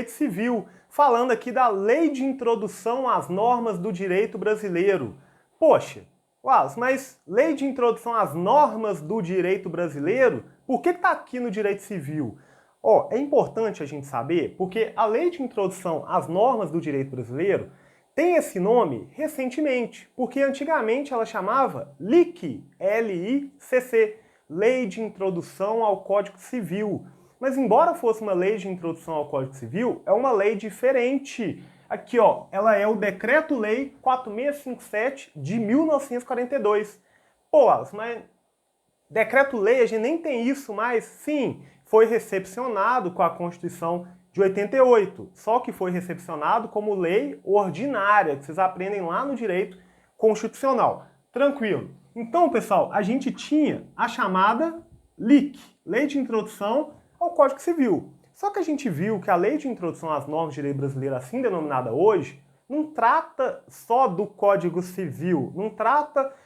Direito Civil, falando aqui da Lei de Introdução às Normas do Direito Brasileiro. Poxa, Wallace, mas Lei de Introdução às Normas do Direito Brasileiro, por que está aqui no Direito Civil? É importante a gente saber, porque a Lei de Introdução às Normas do Direito Brasileiro tem esse nome recentemente, porque antigamente ela chamava LICC, L-I-C-C, Lei de Introdução ao Código Civil. Mas embora fosse uma lei de introdução ao Código Civil, é uma lei diferente. Aqui, ela é o Decreto-Lei 4657 de 1942. Pô, Wallace, mas Decreto-Lei, a gente nem tem isso mais? Sim, foi recepcionado com a Constituição de 88, só que foi recepcionado como lei ordinária, que vocês aprendem lá no direito constitucional. Tranquilo. Então, pessoal, a gente tinha a chamada LIC, Lei de Introdução ao Código Civil. Só que a gente viu que a Lei de Introdução às Normas de Direito Brasileiro, assim denominada hoje, não trata só do Código Civil,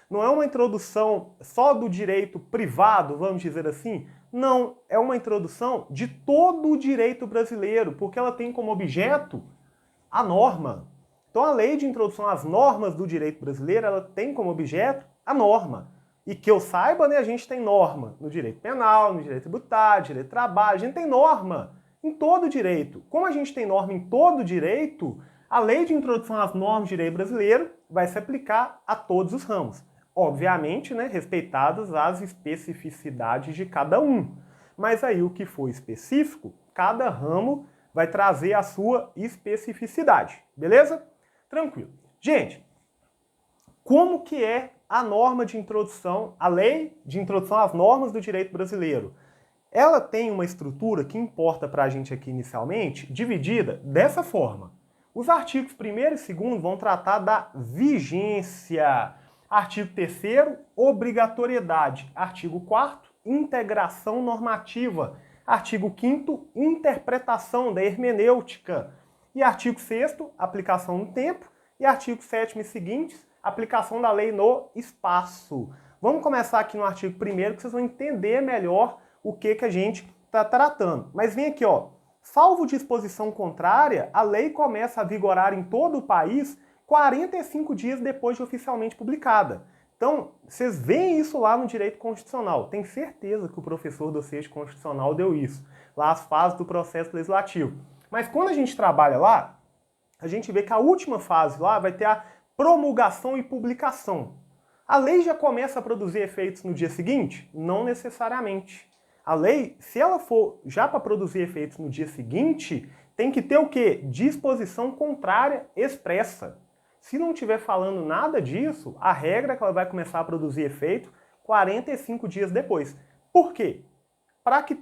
não é uma introdução só do direito privado, vamos dizer assim. Não, é uma introdução de todo o direito brasileiro, porque ela tem como objeto a norma. Então a Lei de Introdução às Normas do Direito Brasileiro, ela tem como objeto a norma. E que eu saiba, né, a gente tem norma no direito penal, no direito tributário, no direito do trabalho, a gente tem norma em todo o direito. Como a gente tem norma em todo o direito, a Lei de Introdução às Normas do Direito Brasileiro vai se aplicar a todos os ramos. Obviamente, né, respeitadas as especificidades de cada um. Mas aí o que for específico, cada ramo vai trazer a sua especificidade, beleza? Tranquilo. Gente, como que é a norma de introdução, a Lei de Introdução às Normas do Direito Brasileiro? Ela tem uma estrutura que importa para a gente aqui inicialmente, dividida dessa forma. Os artigos 1º e 2º vão tratar da vigência. Artigo 3º, obrigatoriedade. Artigo 4º, integração normativa. Artigo 5º, interpretação da hermenêutica. E artigo 6º, aplicação no tempo. E artigo 7º e seguintes, aplicação da lei no espaço. Vamos começar aqui no artigo 1º, que vocês vão entender melhor o que a gente está tratando. Mas vem aqui, salvo disposição contrária, a lei começa a vigorar em todo o país 45 dias depois de oficialmente publicada. Então, vocês veem isso lá no direito constitucional. Tenho certeza que o professor do CESP constitucional deu isso, lá as fases do processo legislativo. Mas quando a gente trabalha lá, a gente vê que a última fase lá vai ter a promulgação e publicação. A lei já começa a produzir efeitos no dia seguinte? Não necessariamente. A lei, se ela for já para produzir efeitos no dia seguinte, tem que ter o quê? Disposição contrária expressa. Se não estiver falando nada disso, a regra é que ela vai começar a produzir efeito 45 dias depois. Por quê? Para que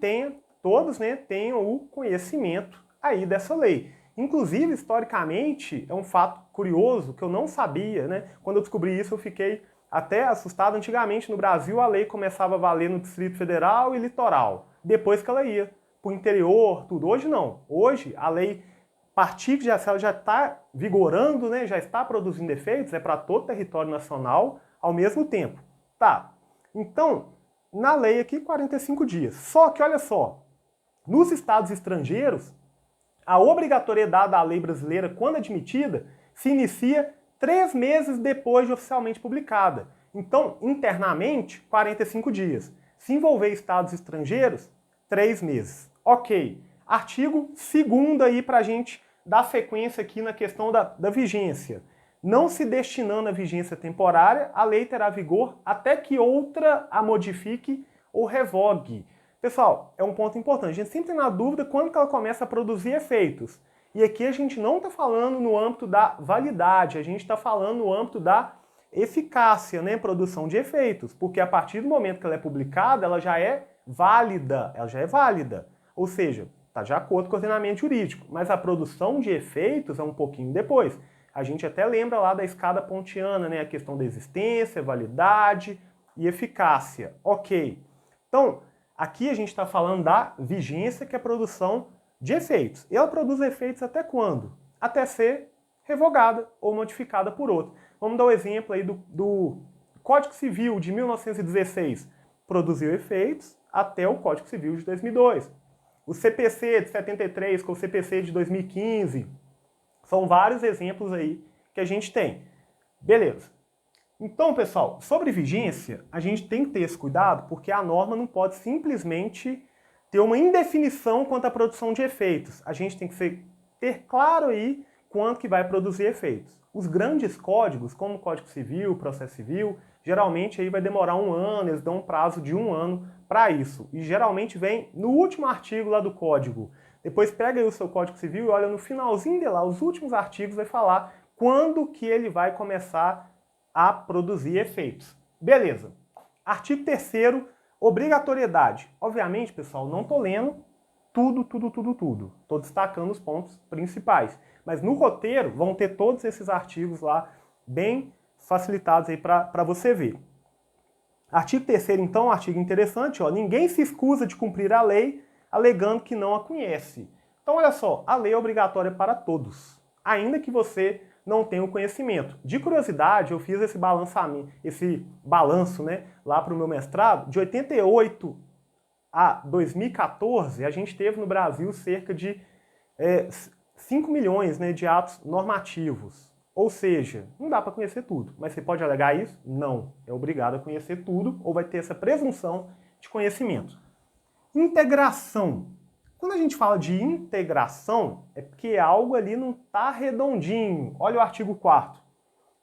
todos tenham o conhecimento aí dessa lei. Inclusive, historicamente, é um fato curioso que eu não sabia, né? Quando eu descobri isso, eu fiquei até assustado. Antigamente, no Brasil, a lei começava a valer no Distrito Federal e litoral, depois que ela ia para o interior, tudo. Hoje não. Hoje, a lei, a partir que ela já está vigorando, né, já está produzindo efeitos, é para todo o território nacional ao mesmo tempo. Tá. Então, na lei aqui, 45 dias. Só que, olha só, nos estados estrangeiros, a obrigatoriedade da lei brasileira, quando admitida, se inicia 3 meses depois de oficialmente publicada. Então, internamente, 45 dias. Se envolver estados estrangeiros, 3 meses. Ok. Artigo 2º aí para a gente dar sequência aqui na questão da vigência. Não se destinando a vigência temporária, a lei terá vigor até que outra a modifique ou revogue. Pessoal, é um ponto importante. A gente sempre tem na dúvida quando que ela começa a produzir efeitos. E aqui a gente não está falando no âmbito da validade, a gente está falando no âmbito da eficácia, né? Produção de efeitos. Porque a partir do momento que ela é publicada, ela já é válida. Ou seja, está de acordo com o ordenamento jurídico. Mas a produção de efeitos é um pouquinho depois. A gente até lembra lá da escada pontiana, né? A questão da existência, validade e eficácia. Ok. Então, aqui a gente está falando da vigência, que é a produção de efeitos. E ela produz efeitos até quando? Até ser revogada ou modificada por outro. Vamos dar o exemplo aí do Código Civil de 1916. Produziu efeitos até o Código Civil de 2002. o CPC de 73 com o CPC de 2015. São vários exemplos aí que a gente tem. Beleza. Então, pessoal, sobre vigência, a gente tem que ter esse cuidado porque a norma não pode simplesmente ter uma indefinição quanto à produção de efeitos. A gente tem que ter claro aí quanto que vai produzir efeitos. Os grandes códigos, como o Código Civil, Processo Civil, geralmente aí vai demorar 1 ano, eles dão um prazo de 1 ano para isso. E geralmente vem no último artigo lá do código. Depois pega aí o seu Código Civil e olha no finalzinho de lá, os últimos artigos vai falar quando que ele vai começar a produzir efeitos. Beleza. Artigo 3º, obrigatoriedade. Obviamente, pessoal, não estou lendo tudo. Estou destacando os pontos principais. Mas no roteiro vão ter todos esses artigos lá bem facilitados aí para você ver. Artigo 3º, então, artigo interessante, ó, ninguém se escusa de cumprir a lei alegando que não a conhece. Então, olha só, a lei é obrigatória para todos, ainda que você não tenha o conhecimento. De curiosidade, eu fiz esse balanço, né, lá para o meu mestrado, de 88 a 2014, a gente teve no Brasil cerca de 5 milhões, né, de atos normativos. Ou seja, não dá para conhecer tudo. Mas você pode alegar isso? Não. É obrigado a conhecer tudo ou vai ter essa presunção de conhecimento. Integração. Quando a gente fala de integração, é porque algo ali não está redondinho. Olha o artigo 4º.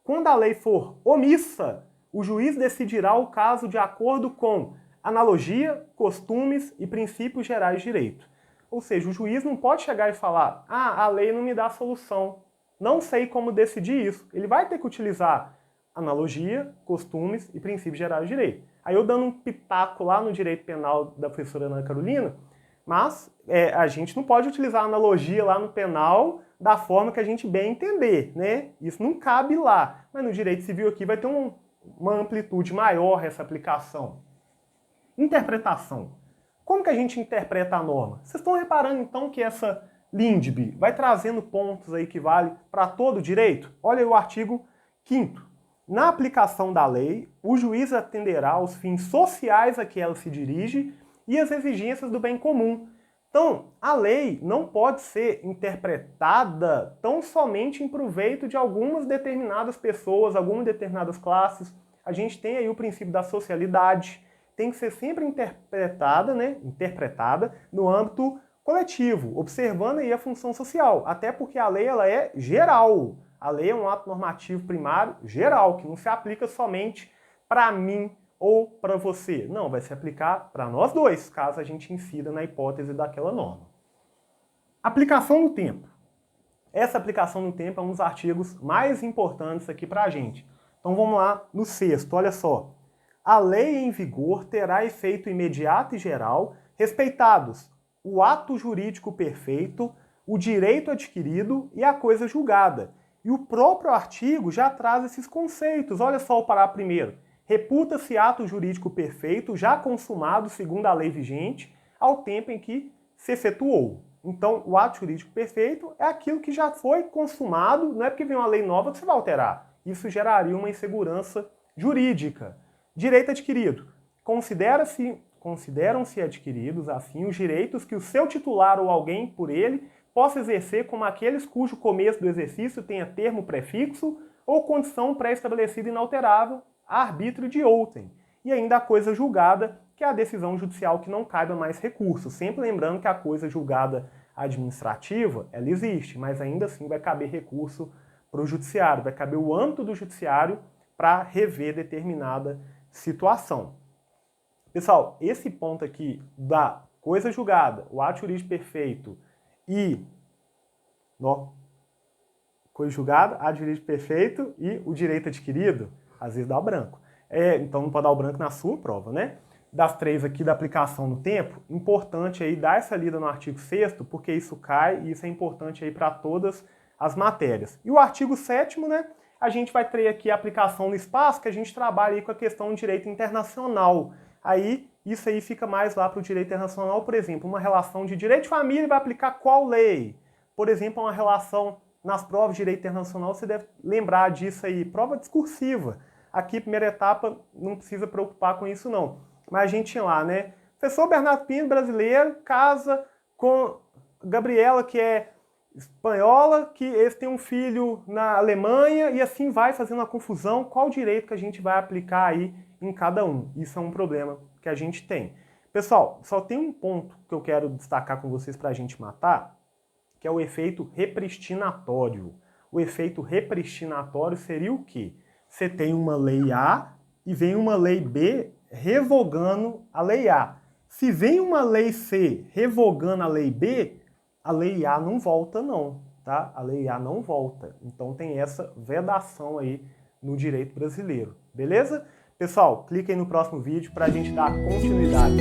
Quando a lei for omissa, o juiz decidirá o caso de acordo com analogia, costumes e princípios gerais de direito. Ou seja, o juiz não pode chegar e falar: a lei não me dá solução, não sei como decidir isso. Ele vai ter que utilizar analogia, costumes e princípios gerais de direito. Aí eu dando um pitaco lá no direito penal da professora Ana Carolina, mas a gente não pode utilizar analogia lá no penal da forma que a gente bem entender, né? Isso não cabe lá. Mas no direito civil aqui vai ter uma amplitude maior essa aplicação. Interpretação. Como que a gente interpreta a norma? Vocês estão reparando então que essa LINDB vai trazendo pontos aí que vale para todo o direito? Olha aí o artigo 5º. Na aplicação da lei, o juiz atenderá aos fins sociais a que ela se dirige e às exigências do bem comum. Então, a lei não pode ser interpretada tão somente em proveito de algumas determinadas pessoas, algumas determinadas classes. A gente tem aí o princípio da socialidade, tem que ser sempre interpretada no âmbito coletivo, observando aí a função social, até porque a lei ela é geral. A lei é um ato normativo primário geral, que não se aplica somente para mim ou para você. Não, vai se aplicar para nós dois, caso a gente incida na hipótese daquela norma. Aplicação no tempo. Essa aplicação no tempo é um dos artigos mais importantes aqui para a gente. Então vamos lá no 6º, olha só. A lei em vigor terá efeito imediato e geral, respeitados o ato jurídico perfeito, o direito adquirido e a coisa julgada. E o próprio artigo já traz esses conceitos. Olha só o parágrafo primeiro. Reputa-se ato jurídico perfeito, já consumado segundo a lei vigente, ao tempo em que se efetuou. Então, o ato jurídico perfeito é aquilo que já foi consumado, não é porque vem uma lei nova que você vai alterar. Isso geraria uma insegurança jurídica. Direito adquirido. Consideram-se adquiridos, assim, os direitos que o seu titular ou alguém por ele possa exercer como aqueles cujo começo do exercício tenha termo prefixo ou condição pré-estabelecida inalterável a arbítrio de outrem. E ainda a coisa julgada, que é a decisão judicial que não caiba mais recurso. Sempre lembrando que a coisa julgada administrativa, ela existe, mas ainda assim vai caber recurso para o judiciário, vai caber o âmbito do judiciário para rever determinada situação. Pessoal, esse ponto aqui da coisa julgada, o ato jurídico perfeito e coisa julgada, ato jurídico perfeito e o direito adquirido, às vezes dá o branco. Então não pode dar o branco na sua prova, né? Das 3 aqui da aplicação no tempo, importante aí dar essa lida no artigo 6º, porque isso cai e isso é importante aí para todas as matérias. E o artigo 7º, né? A gente vai ter aqui a aplicação no espaço, que a gente trabalha aí com a questão do direito internacional. Aí, isso aí fica mais lá para o direito internacional, por exemplo, uma relação de direito de família vai aplicar qual lei? Por exemplo, uma relação nas provas de direito internacional, você deve lembrar disso aí, prova discursiva. Aqui, primeira etapa, não precisa preocupar com isso não. Mas a gente tinha lá, né? Professor Bernardo Pino, brasileiro, casa com Gabriela, que é espanhola, que eles têm um filho na Alemanha, e assim vai fazendo uma confusão. Qual direito que a gente vai aplicar aí em cada um? Isso é um problema que a gente tem. Pessoal, só tem um ponto que eu quero destacar com vocês para a gente matar, que é o efeito repristinatório. O efeito repristinatório seria o quê? Você tem uma lei A e vem uma lei B revogando a lei A. Se vem uma lei C revogando a lei B, a lei A não volta não, tá? A lei A não volta. Então tem essa vedação aí no direito brasileiro, beleza? Pessoal, clica aí no próximo vídeo para a gente dar continuidade.